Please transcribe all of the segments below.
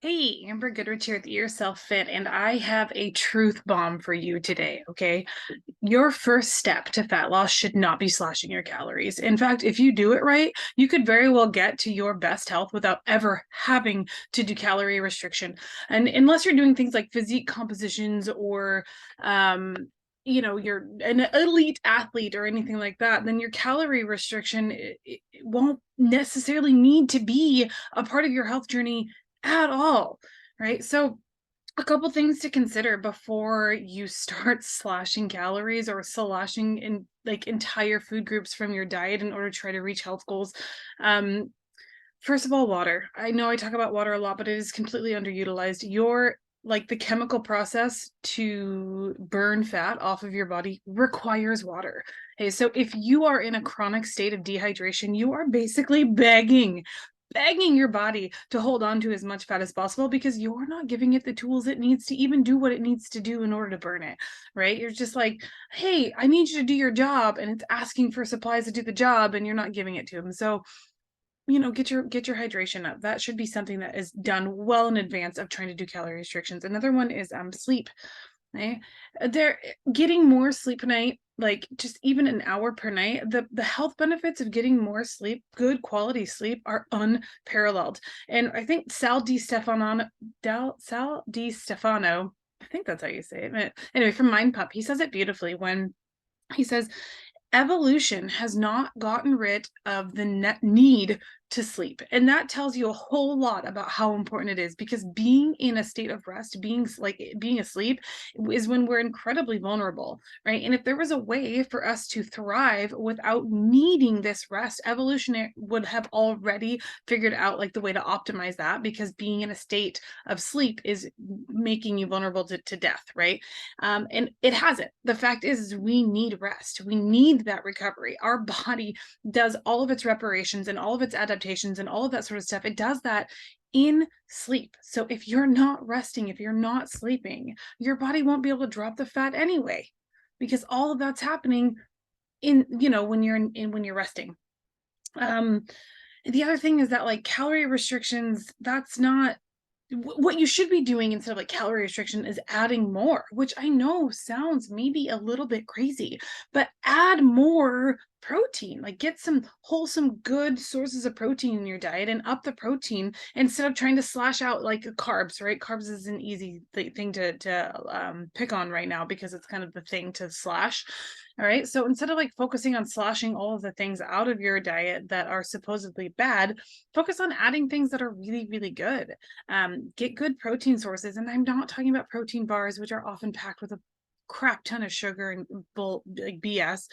Hey, Amber Goodrich here at the Yourself Fit, and I have a truth bomb for you today. Okay. Your first step to fat loss should not be slashing your calories. In fact, if you do it right, you could very well get to your best health without ever having to do calorie restriction. And unless you're doing things like physique compositions or, you're an elite athlete or anything like that, then your calorie restriction it won't necessarily need to be a part of your health journey at all, right? So a couple things to consider before you start slashing calories or slashing in like entire food groups from your diet in order to try to reach health goals. Um, First of all, water. I know I talk about water a lot, but it is completely underutilized. Your like the chemical process to burn fat off of your body requires water. Okay, so if you are in a chronic state of dehydration, you are basically begging your body to hold on to as much fat as possible because you're not giving it the tools it needs to even do what it needs to do in order to burn it, right? You're just like, hey, I need you to do your job, and it's asking for supplies to do the job, and you're not giving it to them. So get your hydration up. That should be something that is done well in advance of trying to do calorie restrictions. Another one is sleep. Okay? They're getting more sleep a night, like just even an hour per night. The health benefits of getting more sleep, good quality sleep, are unparalleled. And I think Sal Di Stefano, I think that's how you say it. Anyway, from Mind Pup, he says it beautifully when he says evolution has not gotten rid of the need to sleep. And that tells you a whole lot about how important it is, because being in a state of rest, being asleep, is when we're incredibly vulnerable, right? And if there was a way for us to thrive without needing this rest, evolution would have already figured out like the way to optimize that, because being in a state of sleep is making you vulnerable to death, right? And it hasn't. The fact is we need rest. We need that recovery. Our body does all of its reparations and all of its adaptations and all of that sort of stuff. It does that in sleep. So if you're not resting, if you're not sleeping, your body won't be able to drop the fat anyway, because all of that's happening in, when you're resting. Um, the other thing is that like calorie restrictions, that's not what you should be doing. Instead of like calorie restriction, is adding more, which I know sounds maybe a little bit crazy, but add more protein. Like get some wholesome, good sources of protein in your diet and up the protein instead of trying to slash out like carbs, right? Carbs is an easy thing to pick on right now because it's kind of the thing to slash. All right. So instead of like focusing on slashing all of the things out of your diet that are supposedly bad, focus on adding things that are really, really good. Get good protein sources. And I'm not talking about protein bars, which are often packed with a crap ton of sugar and like BS.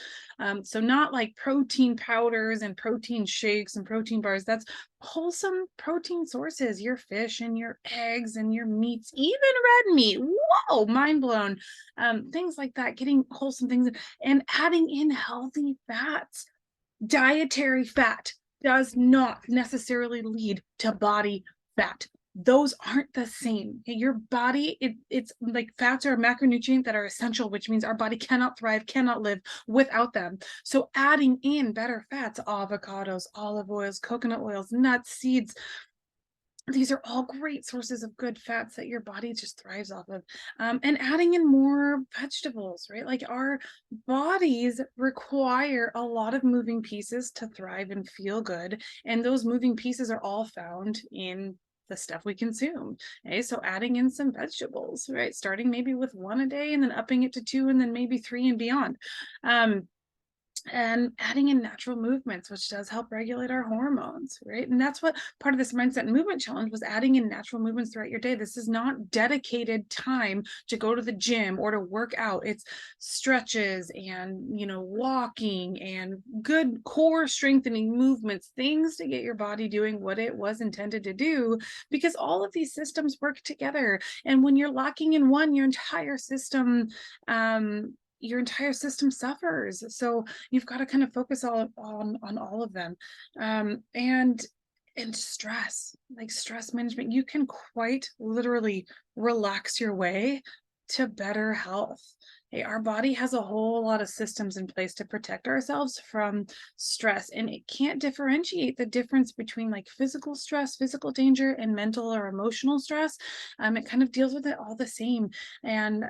So not like protein powders and protein shakes and protein bars. That's wholesome protein sources, your fish and your eggs and your meats, even red meat. Whoa, mind blown. Things like that, getting wholesome things and adding in healthy fats. Dietary fat does not necessarily lead to body fat. Those aren't the same. Your body, it's like fats are a macronutrient that are essential, which means our body cannot thrive, cannot live without them. So adding in better fats, avocados, olive oils, coconut oils, nuts, seeds, these are all great sources of good fats that your body just thrives off of. And adding in more vegetables, right? Like our bodies require a lot of moving pieces to thrive and feel good. And those moving pieces are all found in the stuff we consume. Okay, so adding in some vegetables, right? Starting maybe with one a day and then upping it to two and then maybe three and beyond. And adding in natural movements, which does help regulate our hormones, right? And that's what part of this mindset and movement challenge was, adding in natural movements throughout your day. This is not dedicated time to go to the gym or to work out. It's stretches and, walking and good core strengthening movements, things to get your body doing what it was intended to do, because all of these systems work together. And when you're lacking in one, your entire system suffers. So you've got to kind of focus on all of them. And stress, like stress management, you can quite literally relax your way to better health. Okay, our body has a whole lot of systems in place to protect ourselves from stress, and it can't differentiate the difference between like physical stress, physical danger, and mental or emotional stress. It kind of deals with it all the same. And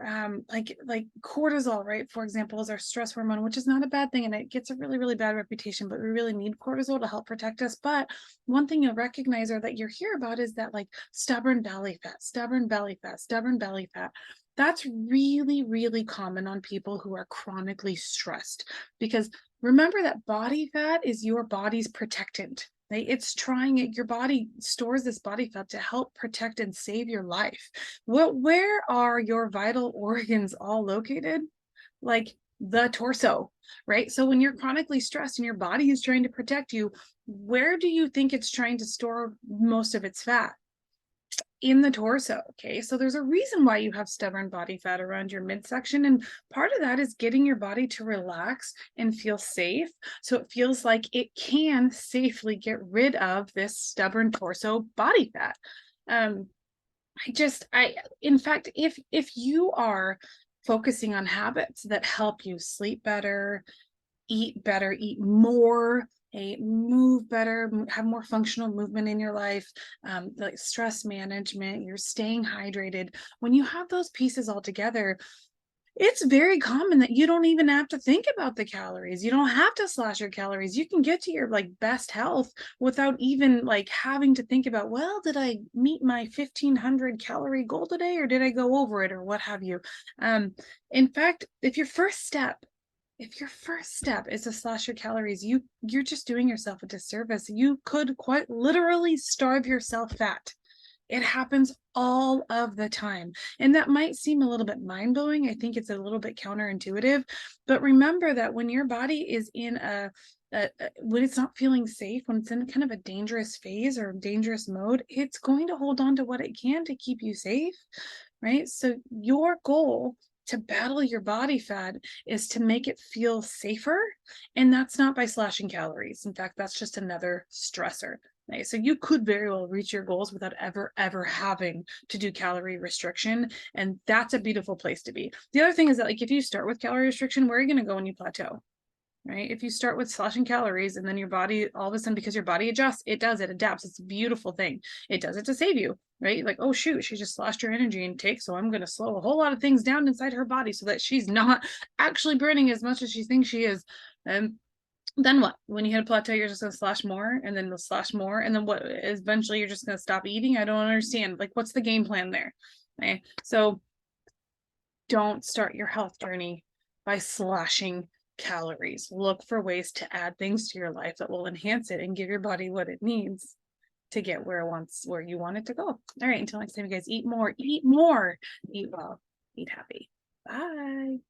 like cortisol, right? For example, is our stress hormone, which is not a bad thing, and it gets a really, really bad reputation, but we really need cortisol to help protect us. But one thing you'll recognize or that you hear about is that like stubborn belly fat, stubborn belly fat, stubborn belly fat. That's really, really common on people who are chronically stressed because remember that body fat is your body's protectant. Right? It's trying it, your body stores this body fat to help protect and save your life. Where are your vital organs all located? Like the torso, right? So when you're chronically stressed and your body is trying to protect you, where do you think it's trying to store most of its fat? In the torso. Okay, so there's a reason why you have stubborn body fat around your midsection, and part of that is getting your body to relax and feel safe, so it feels like it can safely get rid of this stubborn torso body fat. um I in fact, if you are focusing on habits that help you sleep better, eat more, move better, have more functional movement in your life, like stress management, you're staying hydrated. When you have those pieces all together, it's very common that you don't even have to think about the calories. You don't have to slash your calories. You can get to your like best health without even like having to think about, well, did I meet my 1500 calorie goal today or did I go over it or what have you? Um, in fact, if your first step is to slash your calories, you're just doing yourself a disservice. You could quite literally starve yourself fat. It happens all of the time. And that might seem a little bit mind-blowing. I think it's a little bit counterintuitive, but remember that when your body is in when it's not feeling safe, when it's in kind of a dangerous phase or dangerous mode, it's going to hold on to what it can to keep you safe, right? So your goal to battle your body fat is to make it feel safer. And that's not by slashing calories. In fact, that's just another stressor. Right? So you could very well reach your goals without ever having to do calorie restriction. And that's a beautiful place to be. The other thing is that like if you start with calorie restriction, where are you going to go when you plateau? Right? If you start with slashing calories and then your body all of a sudden, because your body adjusts, it does, it adapts. It's a beautiful thing. It does it to save you, right? Like, oh shoot, she just slashed her energy intake. So I'm going to slow a whole lot of things down inside her body so that she's not actually burning as much as she thinks she is. And then what? When you hit a plateau, you're just going to slash more and then you'll slash more. And then what? Eventually you're just going to stop eating. I don't understand. Like, what's the game plan there? Okay. So don't start your health journey by slashing calories. Look for ways to add things to your life that will enhance it and give your body what it needs to get where you want it to go. All right, until next time, you guys, eat more, eat well, eat happy. Bye.